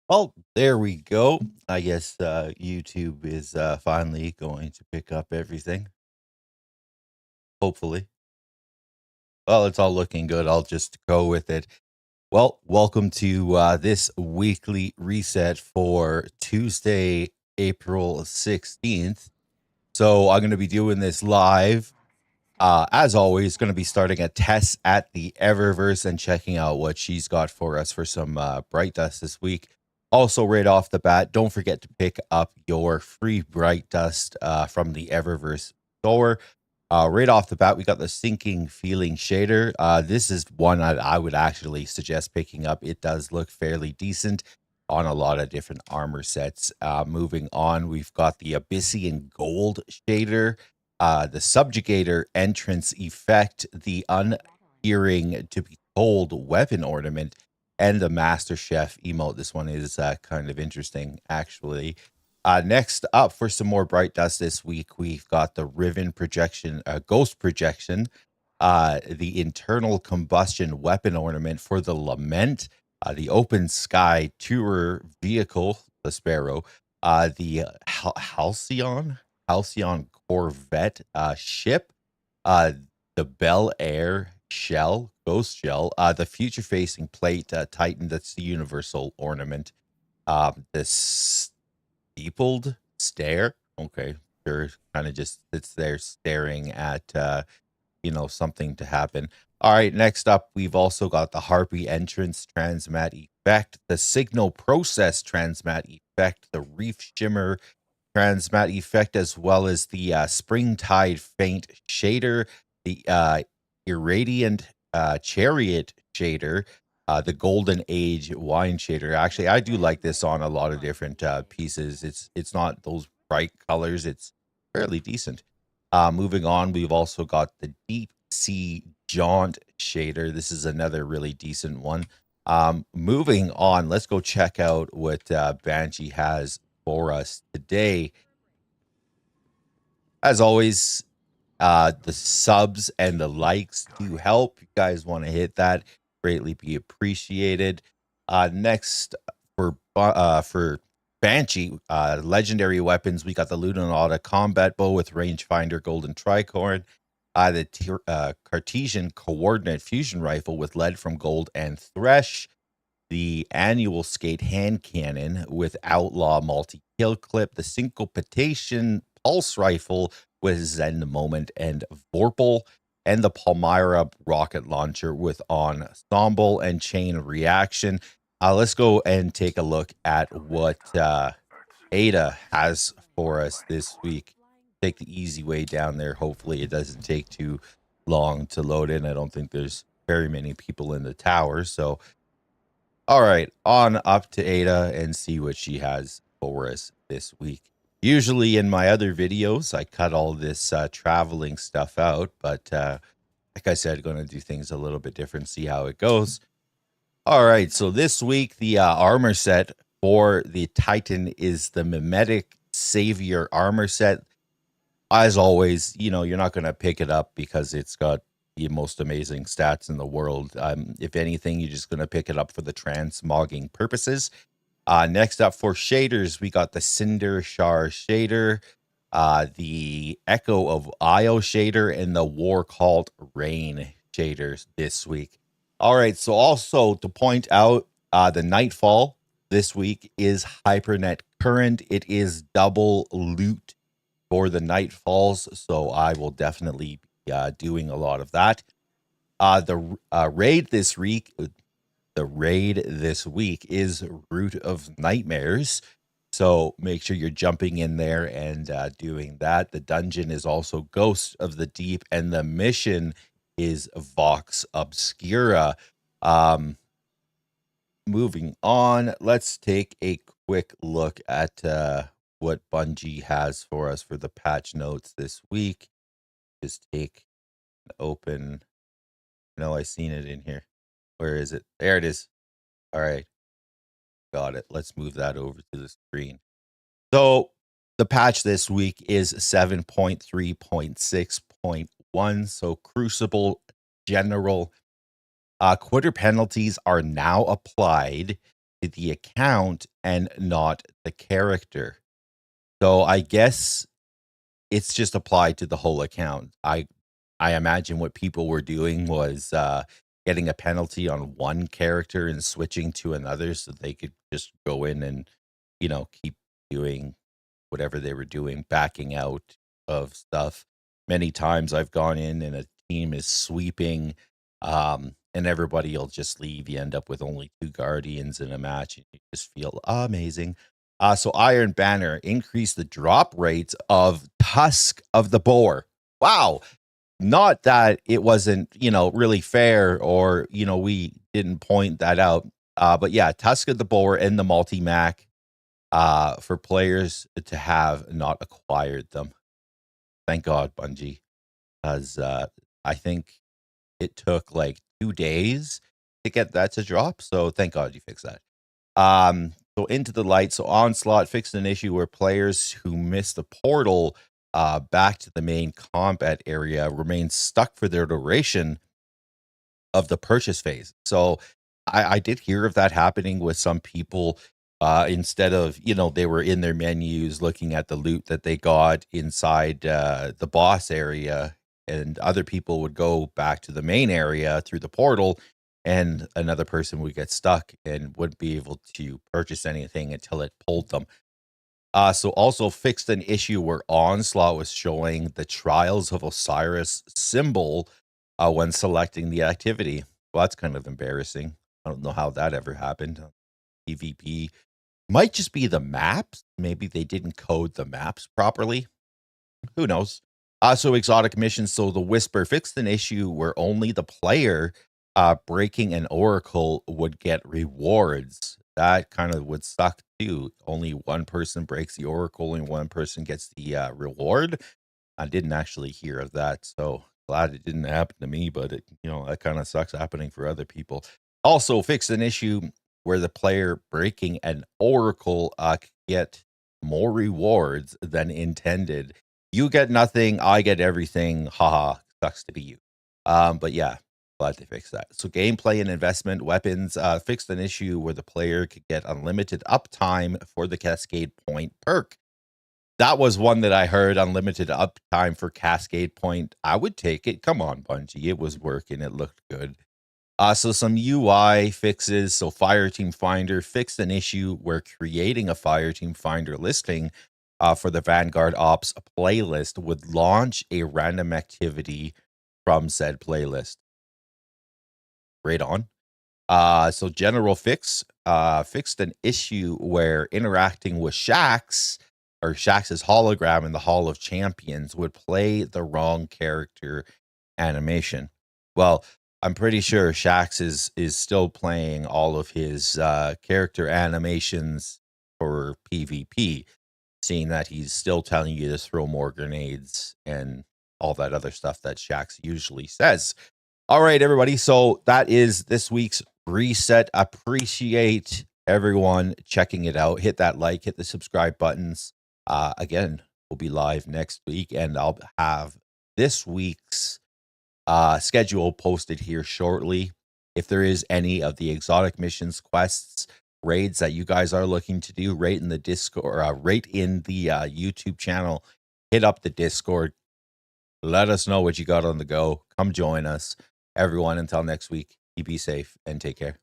Well, there we go. I guess YouTube is finally going to pick up everything. Hopefully. Well, it's all looking good. I'll just go with it. Well, welcome to this weekly reset for Tuesday, April 16th. So I'm going to be doing this live. As always, going to be starting a test at the Eververse and checking out what she's got for us for some Bright Dust this week. Also, right off the bat, don't forget to pick up your free Bright Dust from the Eververse store. Right off the bat, we got the Sinking Feeling shader. This is one I would actually suggest picking up. It does look fairly decent on a lot of different armor sets. Moving on, we've got the Abyssian Gold shader, the Subjugator entrance effect, the Unhearing to be Told weapon ornament, and the Master Chef emote. This one is kind of interesting, actually. Next up for some more Bright Dust this week, we've got the Riven projection, Ghost projection, the internal combustion weapon ornament for the Lament, the Open Sky Tourer vehicle, the Sparrow, the Halcyon Corvette ship, the Bel Air shell, Ghost shell, the Future Facing Plate Titan, that's the Universal ornament, the steepled stare. Okay, sure. Kind of just sits there staring at something to happen. All right, next up, we've also got the Harpy entrance transmat effect, the Signal Process transmat effect, the Reef Shimmer transmat effect, as well as the Springtide Faint shader, the Irradiant Chariot shader, the Golden Age wine shader. Actually, I do like this on a lot of different pieces. It's not those bright colors. It's fairly decent. Moving on, we've also got the Deep Sea Jaunt shader. This is another really decent one. Moving on, let's go check out what Banshee has for us today. As always, the subs and the likes do help. You guys want to hit that, greatly be appreciated. Next for Banshee, legendary weapons, we got the Lunanauta combat bow with rangefinder golden tricorn, the Cartesian coordinate fusion rifle with lead from gold and thresh, the annual skate hand cannon with outlaw multi-kill clip, the syncopation pulse rifle with Zen Moment and Vorpal, and the Palmyra rocket launcher with ensemble and chain reaction. Let's go and take a look at what Ada has for us this week. Take the easy way down there. Hopefully it doesn't take too long to load in. I don't think there's very many people in the tower, so all right, on up to Ada and see what she has for us this week. Usually in my other videos, I cut all this traveling stuff out, but like I said, going to do things a little bit different, see how it goes. All right, so this week, the armor set for the Titan is the Mimetic Savior armor set. As always, you're not going to pick it up because it's got the most amazing stats in the world. If anything, you're just going to pick it up for the transmogging purposes. Next up for shaders, we got the Cinder Shar shader, the Echo of Io shader, and the War Cult Rain shaders this week. All right, so also to point out, the Nightfall this week is Hypernet Current. It is double loot for the Nightfalls, so I will definitely be doing a lot of that. The raid this week is Root of Nightmares, so make sure you're jumping in there and doing that. The dungeon is also Ghost of the Deep, and the mission is Vox Obscura. Moving on, let's take a quick look at what Bungie has for us for the patch notes this week. Just take an open. No, I seen it in here. Where is it? There it is. All right. Got it. Let's move that over to the screen. So the patch this week is 7.3.6.1. So Crucible General quarter penalties are now applied to the account and not the character. So I guess it's just applied to the whole account. I imagine what people were doing was getting a penalty on one character and switching to another so they could just go in and, keep doing whatever they were doing, backing out of stuff. Many times I've gone in and a team is sweeping, and everybody will just leave. You end up with only two guardians in a match, and you just feel amazing. So Iron Banner increased the drop rates of Tusk of the Boar. Wow. Not that it wasn't, really fair or, we didn't point that out. But yeah, Tusk of the Boar and the multi-mac for players to have not acquired them. Thank God, Bungie, because I think it took like 2 days to get that to drop. So thank God you fixed that. So into the light. So Onslaught fixed an issue where players who missed the portal back to the main combat area remain stuck for their duration of the purchase phase. So I did hear of that happening with some people. Instead of, they were in their menus looking at the loot that they got inside the boss area, and other people would go back to the main area through the portal, and another person would get stuck and wouldn't be able to purchase anything until it pulled them. So also fixed an issue where Onslaught was showing the Trials of Osiris symbol when selecting the activity. Well, that's kind of embarrassing. I don't know how that ever happened. PvP might just be the maps. Maybe they didn't code the maps properly. Who knows? So exotic missions. So the Whisper fixed an issue where only the player breaking an oracle would get rewards. That kind of would suck too. Only one person breaks the oracle and one person gets the reward. I didn't actually hear of that, so glad it didn't happen to me, but that kind of sucks happening for other people. Also fixed an issue where the player breaking an oracle could get more rewards than intended. You get nothing, I get everything. Haha, sucks to be you. But yeah, glad they fixed that. So gameplay and investment weapons fixed an issue where the player could get unlimited uptime for the Cascade Point perk. That was one that I heard, unlimited uptime for Cascade Point. I would take it. Come on, Bungie. It was working. It looked good. So some UI fixes. So Fireteam Finder fixed an issue where creating a Fireteam Finder listing for the Vanguard Ops playlist would launch a random activity from said playlist. Right on. So General Fix fixed an issue where interacting with Shaxx or Shaxx's hologram in the Hall of Champions would play the wrong character animation. Well, I'm pretty sure Shaxx is still playing all of his character animations for PvP, seeing that he's still telling you to throw more grenades and all that other stuff that Shaxx usually says. All right, everybody. So that is this week's reset. Appreciate everyone checking it out. Hit that like, hit the subscribe buttons. Again, we'll be live next week, and I'll have this week's schedule posted here shortly. If there is any of the exotic missions, quests, raids that you guys are looking to do, rate in the Discord, rate in the YouTube channel, hit up the Discord. Let us know what you got on the go. Come join us. Everyone, until next week, be safe and take care.